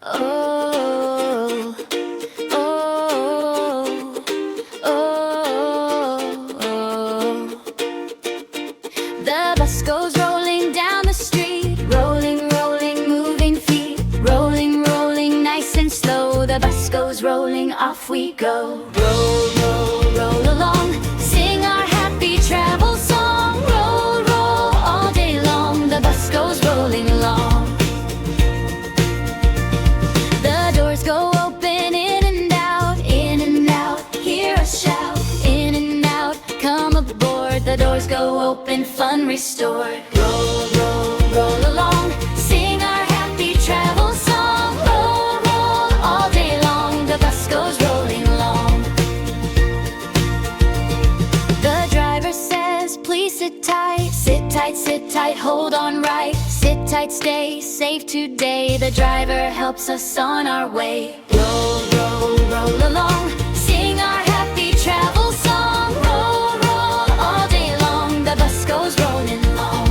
Oh, oh, oh, oh. The bus goes rolling down the street, rolling, rolling, moving feet, rolling, rolling, nice and slow. The bus goes rolling, off we go. Roll, roll, roll along, sing our happy travel song. Roll, roll, all day long, the bus goes rolling along. The doors go open, in and out, hear a shout. In and out, come aboard, the doors go open, fun restored. Roll, roll, roll along, sing our happy travel song. Roll, roll, all day long, the bus goes rolling along. The driver says, please sit tight, sit tight, hold on right. Sit tight, stay safe today, the driver helps us on our way. Roll, roll, roll along, sing our happy travel song. Roll, roll, all day long, the bus goes rolling along.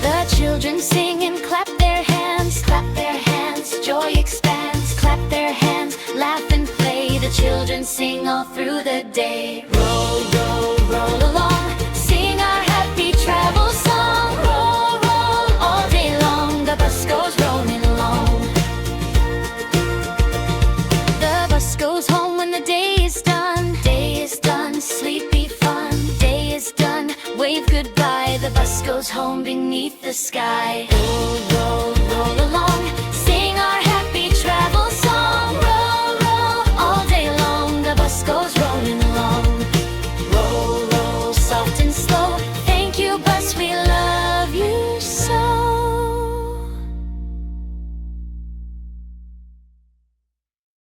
The children sing and clap their hands, joy expands. Clap their hands, laugh and play, the children sing all through the day.